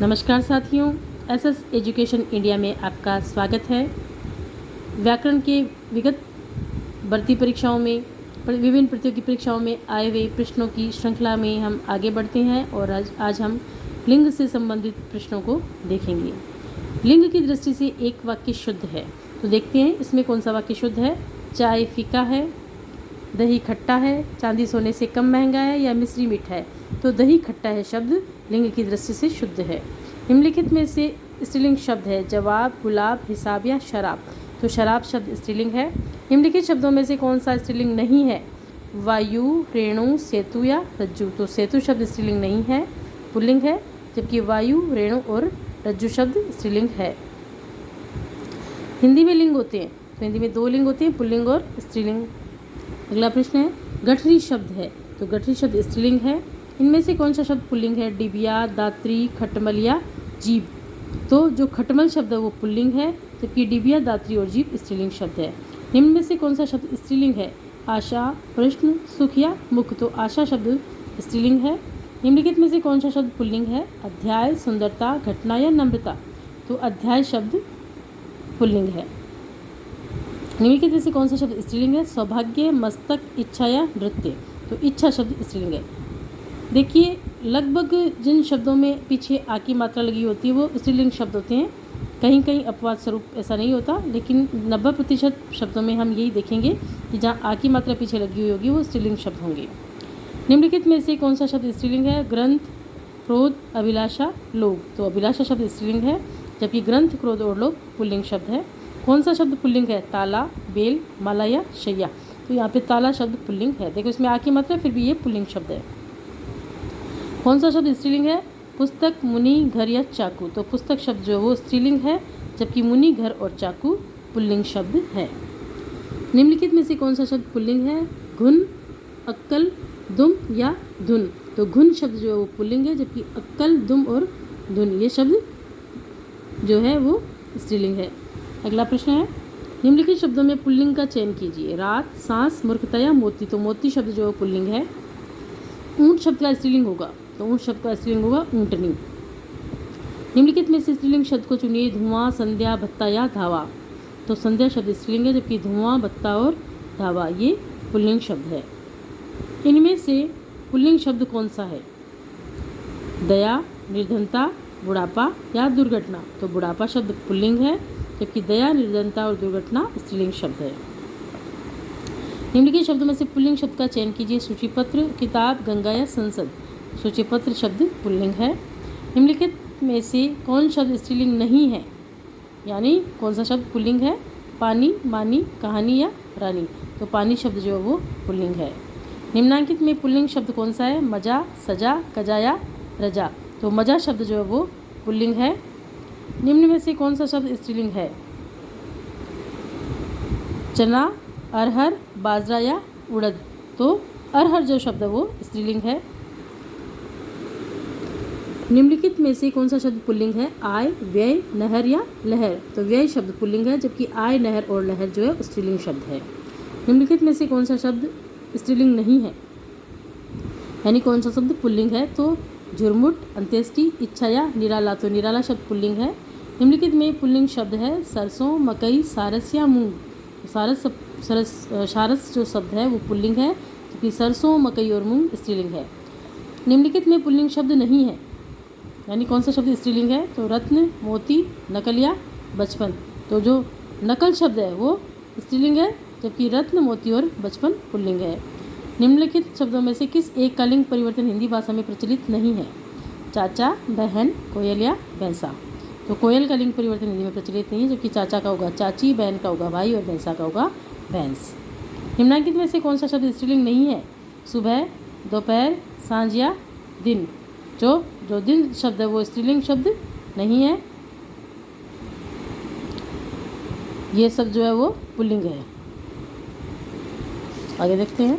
नमस्कार साथियों, SS education India में आपका स्वागत है। व्याकरण के विगत भर्ती परीक्षाओं में, विभिन्न प्रतियोगी परीक्षाओं में आए हुए प्रश्नों की श्रृंखला में हम आगे बढ़ते हैं और आज हम लिंग से संबंधित प्रश्नों को देखेंगे। लिंग की दृष्टि से एक वाक्य शुद्ध है, तो देखते हैं इसमें कौन सा वाक्य शुद्ध है। चाय फीका है, दही खट्टा है, चांदी सोने से कम महंगा है या मिश्री मीठा है। तो दही खट्टा है शब्द लिंग की दृष्टि से शुद्ध है। निम्नलिखित में से स्त्रीलिंग शब्द है जवाब, गुलाब, हिसाब या शराब। तो शराब शब्द स्त्रीलिंग है। निम्नलिखित शब्दों में से कौन सा स्त्रीलिंग नहीं है। वायु, रेणु, सेतु या रज्जु। तो सेतु शब्द स्त्रीलिंग नहीं है, पुल्लिंग है, जबकि वायु, रेणु और रज्जु शब्द स्त्रीलिंग है। हिंदी में लिंग होते हैं, तो हिंदी में 2 लिंग होते हैं, पुल्लिंग और स्त्रीलिंग। अगला प्रश्न है गठरी शब्द है, तो गठरी शब्द स्त्रीलिंग है। इनमें से कौन सा शब्द पुल्लिंग है। डिबिया, दात्री, खटमल या जीभ। तो जो खटमल शब्द है वो पुल्लिंग है, जबकि डिबिया, दात्री और जीभ स्त्रीलिंग शब्द है। निम्न में से कौन सा शब्द स्त्रीलिंग है। आशा, प्रश्न, सुख या मुख। तो आशा शब्द स्त्रीलिंग है। निम्नलिखित में से कौन सा शब्द पुल्लिंग है। अध्याय, सुंदरता, घटना या नम्रता। तो अध्याय शब्द पुल्लिंग है। निम्नलिखित में से कौन सा शब्द स्त्रीलिंग है। सौभाग्य, मस्तक, इच्छा या नृत्य। तो इच्छा शब्द स्त्रीलिंग है। देखिए, लगभग जिन शब्दों में पीछे आ की मात्रा लगी होती है वो स्त्रीलिंग शब्द होते हैं। कहीं कहीं अपवाद स्वरूप ऐसा नहीं होता, लेकिन 90% शब्दों में हम यही देखेंगे कि जहाँ आ की मात्रा पीछे लगी हुई होगी वो स्त्रीलिंग शब्द होंगे। निम्नलिखित में से कौन सा शब्द स्त्रीलिंग है। ग्रंथ, क्रोध, अभिलाषा, लोभ। तो अभिलाषा शब्द स्त्रीलिंग है, जबकि ग्रंथ, क्रोध और लोभ पुल्लिंग शब्द है। कौन सा शब्द पुल्लिंग है। ताला, बेल, माला या शैया। तो यहाँ पे ताला शब्द पुल्लिंग है। देखो इसमें आ की मात्रा फिर भी ये पुल्लिंग शब्द है। कौन सा शब्द स्त्रीलिंग है। पुस्तक, मुनि, घर या चाकू। तो पुस्तक शब्द जो है वो स्त्रीलिंग है, जबकि मुनि, घर और चाकू पुल्लिंग शब्द है। निम्नलिखित में से कौन सा शब्द पुल्लिंग है। घुन, अक्कल, दुम या धुन। तो घुन शब्द जो है वो पुल्लिंग है, जबकि अक्कल, दुम और धुन ये शब्द जो है वो स्त्रीलिंग है। अगला प्रश्न है निम्नलिखित शब्दों में पुल्लिंग का चयन कीजिए। रात, सांस, मूर्खता या मोती। तो मोती शब्द जो है पुल्लिंग है। ऊंट शब्द का स्त्रीलिंग होगा, तो ऊंट शब्द का स्त्रीलिंग होगा ऊंटनी। निम्नलिखित में से स्त्रीलिंग शब्द को चुनिए। धुआं, संध्या, भत्ता या धावा। तो संध्या शब्द स्त्रीलिंग है, जबकि धुआं, भत्ता और धावा ये पुल्लिंग शब्द है। इनमें से पुल्लिंग शब्द कौन सा है। दया, निर्धनता, बुढ़ापा या दुर्घटना। तो बुढ़ापा शब्द पुल्लिंग है, जबकि दया, निर्धनता और दुर्घटना स्त्रीलिंग शब्द है। निम्नलिखित शब्दों में से पुल्लिंग शब्द का चयन कीजिए। सूचीपत्र, किताब, गंगा या संसद। सूचीपत्र शब्द पुल्लिंग है। निम्नलिखित में से कौन शब्द स्त्रीलिंग नहीं है, यानी कौन सा शब्द पुल्लिंग है। पानी, मानी, कहानी या रानी। तो पानी शब्द जो है वो पुल्लिंग है। निम्नांकित में पुल्लिंग शब्द कौन सा है। मजा, सजा, कजा या रजा। तो मजा शब्द जो है वो पुल्लिंग है। निम्न में से कौन सा शब्द स्त्रीलिंग है। चना, अरहर, बाजरा या उड़द। तो अरहर जो शब्द है वो स्त्रीलिंग है। निम्नलिखित में से कौन सा शब्द पुल्लिंग है। आय, व्यय, नहर या लहर। तो व्यय शब्द पुल्लिंग है, जबकि आय, नहर और लहर जो है स्त्रीलिंग शब्द है। निम्नलिखित में से कौन सा शब्द स्त्रीलिंग नहीं है, यानी कौन सा शब्द पुल्लिंग है। तो झुरमुट, अंत्येष्टि, इच्छा या निराला। तो निराला शब्द पुल्लिंग है। निम्नलिखित में पुल्लिंग शब्द है। सरसों, मकई, सारस या मूंग। सारस जो शब्द है वो पुल्लिंग है, जबकि सरसों, मकई और मूंग स्त्रीलिंग है। निम्नलिखित में पुल्लिंग शब्द नहीं है, यानी कौन सा शब्द स्त्रीलिंग है। तो रत्न, मोती, नकल या बचपन। तो जो नकल शब्द है वो स्त्रीलिंग है, जबकि रत्न, मोती और बचपन पुल्लिंग है। निम्नलिखित शब्दों में से किस एक का लिंग परिवर्तन हिंदी भाषा में प्रचलित नहीं है। चाचा, बहन, कोयल या भैंसा। तो कोयल का लिंग परिवर्तन हिंदी में प्रचलित नहीं है, जबकि चाचा का होगा चाची, बहन का होगा भाई और भैंसा का होगा भैंस। निम्नांकित में से कौन सा शब्द स्त्रीलिंग नहीं है। सुबह, दोपहर, सांझ या दिन। जो दिन शब्द है वो स्त्रीलिंग शब्द नहीं है, ये सब जो है वो पुल्लिंग है। आगे देखते हैं।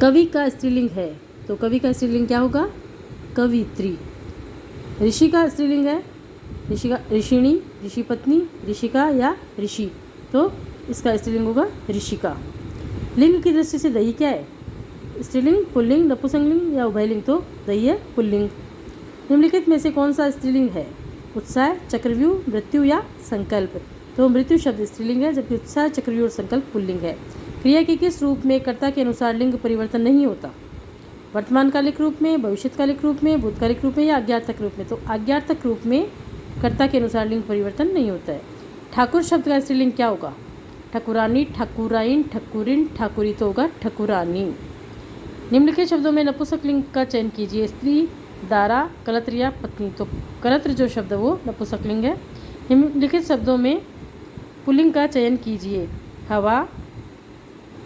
कवि का स्त्रीलिंग है, तो कवि का स्त्रीलिंग क्या होगा। कवित्री। ऋषि का स्त्रीलिंग है। ऋषि का ऋषिणी, ऋषि पत्नी, ऋषिका या ऋषि। तो इसका स्त्रीलिंग होगा ऋषिका। लिंग की दृष्टि से दही क्या है। स्त्रीलिंग, पुल्लिंग, नपुंसकलिंग या उभयलिंग। तो दही है पुल्लिंग। निम्नलिखित में से कौन सा स्त्रीलिंग है? उत्साह, चक्रव्यूह, मृत्यु या संकल्प। तो मृत्यु शब्द स्त्रीलिंग है, जबकि उत्साह, चक्रव्यूह और संकल्प पुल्लिंग है। क्रिया के किस रूप में कर्ता के अनुसार लिंग परिवर्तन नहीं होता? वर्तमान कालिक रूप में, भविष्यकालिक रूप में, भूतकालिक रूप में या अज्ञातक रूप में? तो अज्ञातक रूप में कर्ता के अनुसार लिंग परिवर्तन नहीं होता है। ठाकुर शब्द का स्त्रीलिंग क्या होगा? ठकुरानी, ठकुराइन, ठकुरिन, ठाकुरी। तो होगा ठकुरानी। निम्नलिखित शब्दों में नपुंसक लिंग का चयन कीजिए। स्त्री, दारा, कलत्र या पत्नी। तो कलत्र जो शब्द है वो नपुंसक लिंग है। निम्नलिखित शब्दों में पुल्लिंग का चयन कीजिए। हवा,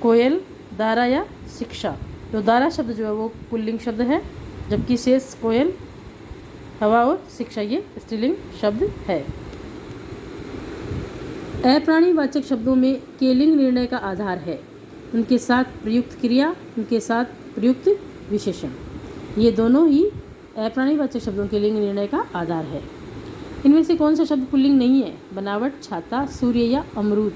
कोयल, दारा या शिक्षा। तो दारा शब्द जो है वो पुल्लिंग शब्द है, जबकि शेष, कोयल, हवा और शिक्षा ये स्त्रीलिंग शब्द है। अप्राणीवाचक शब्दों में के लिंग निर्णय का आधार है उनके साथ प्रयुक्त क्रिया, उनके साथ प्रयुक्त विशेषण। ये दोनों ही अप्राणीवाचक शब्दों के लिंग निर्णय का आधार है। इनमें से कौन सा शब्द पुल्लिंग नहीं है? बनावट, छाता, सूर्य या अमरूद।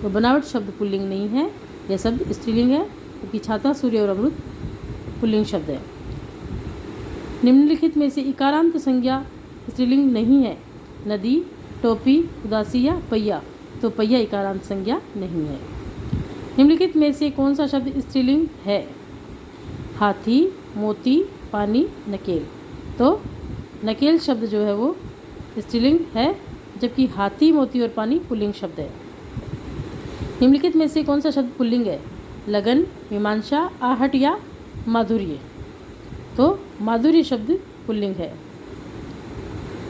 तो बनावट शब्द पुल्लिंग नहीं है, यह शब्द स्त्रीलिंग है, क्योंकि छाता, सूर्य और अमरूद पुल्लिंग शब्द है। निम्नलिखित में से इकारांत संज्ञा स्त्रीलिंग नहीं है। नदी, टोपी, उदासी या पहिया। तो पहिया इकारांत संज्ञा नहीं है। निम्नलिखित में से कौन सा शब्द स्त्रीलिंग है? हाथी, मोती, पानी, नकेल। तो नकेल शब्द जो है वो स्त्रीलिंग है, जबकि हाथी, मोती और पानी पुल्लिंग शब्द है। निम्नलिखित में से कौन सा शब्द पुल्लिंग है? लगन, मीमांसा, आहट या माधुर्य। तो माधुर्य शब्द पुल्लिंग है।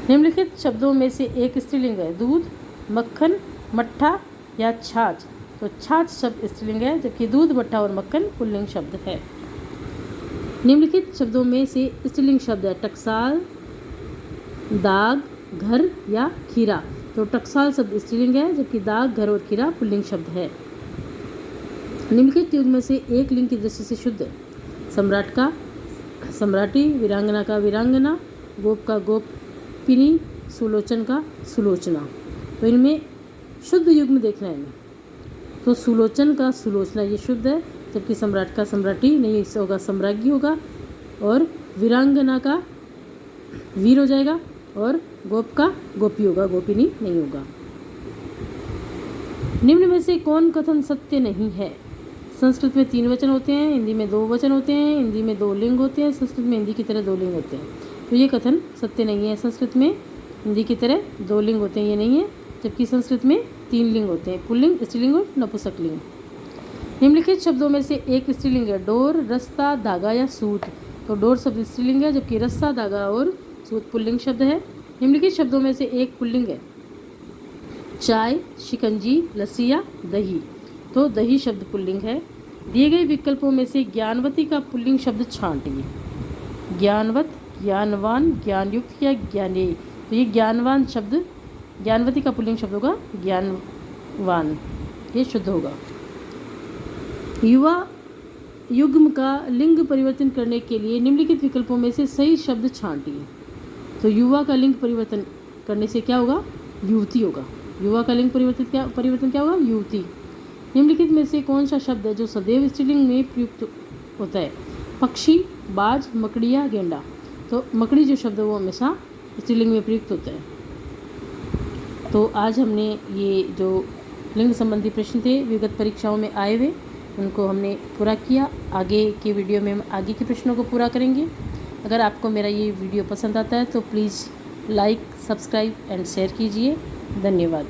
निम्नलिखित शब्दों में से एक स्त्रीलिंग है। दूध, मक्खन, मट्ठा या छाछ। तो छाछ शब्द स्त्रीलिंग है, जबकि दूध, मट्ठा और मक्खन पुल्लिंग शब्द है। निम्नलिखित शब्दों में से स्त्रीलिंग शब्द है। टकसाल, दाग, घर या खीरा। तो टकसाल शब्द स्त्रीलिंग है, जबकि दाग, घर और खीरा पुल्लिंग शब्द है। निम्नलिखित युग में से एक लिंग की दृष्टि से शुद्ध है। सम्राट का सम्राटी, वीरांगना का वीरांगना, गोप का गोपिनी, सुलोचन का सुलोचना। तो इनमें शुद्ध युग में देखना है इन्हें। तो सुलोचन का सुलोचना ये शुद्ध है, जबकि सम्राट का सम्राटी नहीं, इससे होगा सम्राज्ञी होगा, और वीरांगना का वीर हो जाएगा, और गोप का गोपी होगा, गोपिनी नहीं होगा। निम्न में से कौन कथन सत्य नहीं है? संस्कृत में 3 वचन होते हैं, हिंदी में 2 वचन होते हैं, हिंदी में 2 लिंग होते हैं, संस्कृत में हिंदी की तरह 2 लिंग होते हैं। तो ये कथन सत्य नहीं है। संस्कृत में हिंदी की तरह 2 लिंग होते हैं, ये नहीं है, जबकि संस्कृत में 3 लिंग होते हैं, पुल्लिंग, स्त्रीलिंग और नपुंसक लिंग। निम्नलिखित शब्दों में से एक स्त्रीलिंग है। डोर, रस्सा, धागा या सूत। तो डोर शब्द स्त्रीलिंग है, जबकि रस्सा, धागा और सूत पुल्लिंग शब्द है। निम्नलिखित शब्दों में से एक पुल्लिंग है। चाय, शिकंजी, लस्सी या दही। तो दही शब्द पुल्लिंग है। दिए गए विकल्पों में से ज्ञानवती का पुल्लिंग शब्द छांटिए। ज्ञानवत, ज्ञानवान, ज्ञानयुक्त या ज्ञानेय। तो ये ज्ञानवान शब्द, ज्ञानवती का पुल्लिंग शब्द होगा ज्ञानवान, ये शुद्ध होगा। युवा युग्म का लिंग परिवर्तन करने के लिए निम्नलिखित विकल्पों में से सही शब्द छांटिए। तो युवा का लिंग परिवर्तन करने से क्या होगा? युवती होगा। युवा का लिंग परिवर्तन क्या होगा? युवती। निम्नलिखित में से कौन सा शब्द है जो सदैव स्त्रीलिंग में प्रयुक्त होता है? पक्षी, बाज, मकड़ी या गेंडा। तो मकड़ी जो शब्द है वो हमेशा स्त्रीलिंग में प्रयुक्त होता है। तो आज हमने ये जो लिंग संबंधी प्रश्न थे विगत परीक्षाओं में आए हुए, उनको हमने पूरा किया। आगे के वीडियो में हम आगे के प्रश्नों को पूरा करेंगे। अगर आपको मेरा ये वीडियो पसंद आता है तो please like, subscribe and share कीजिए। धन्यवाद।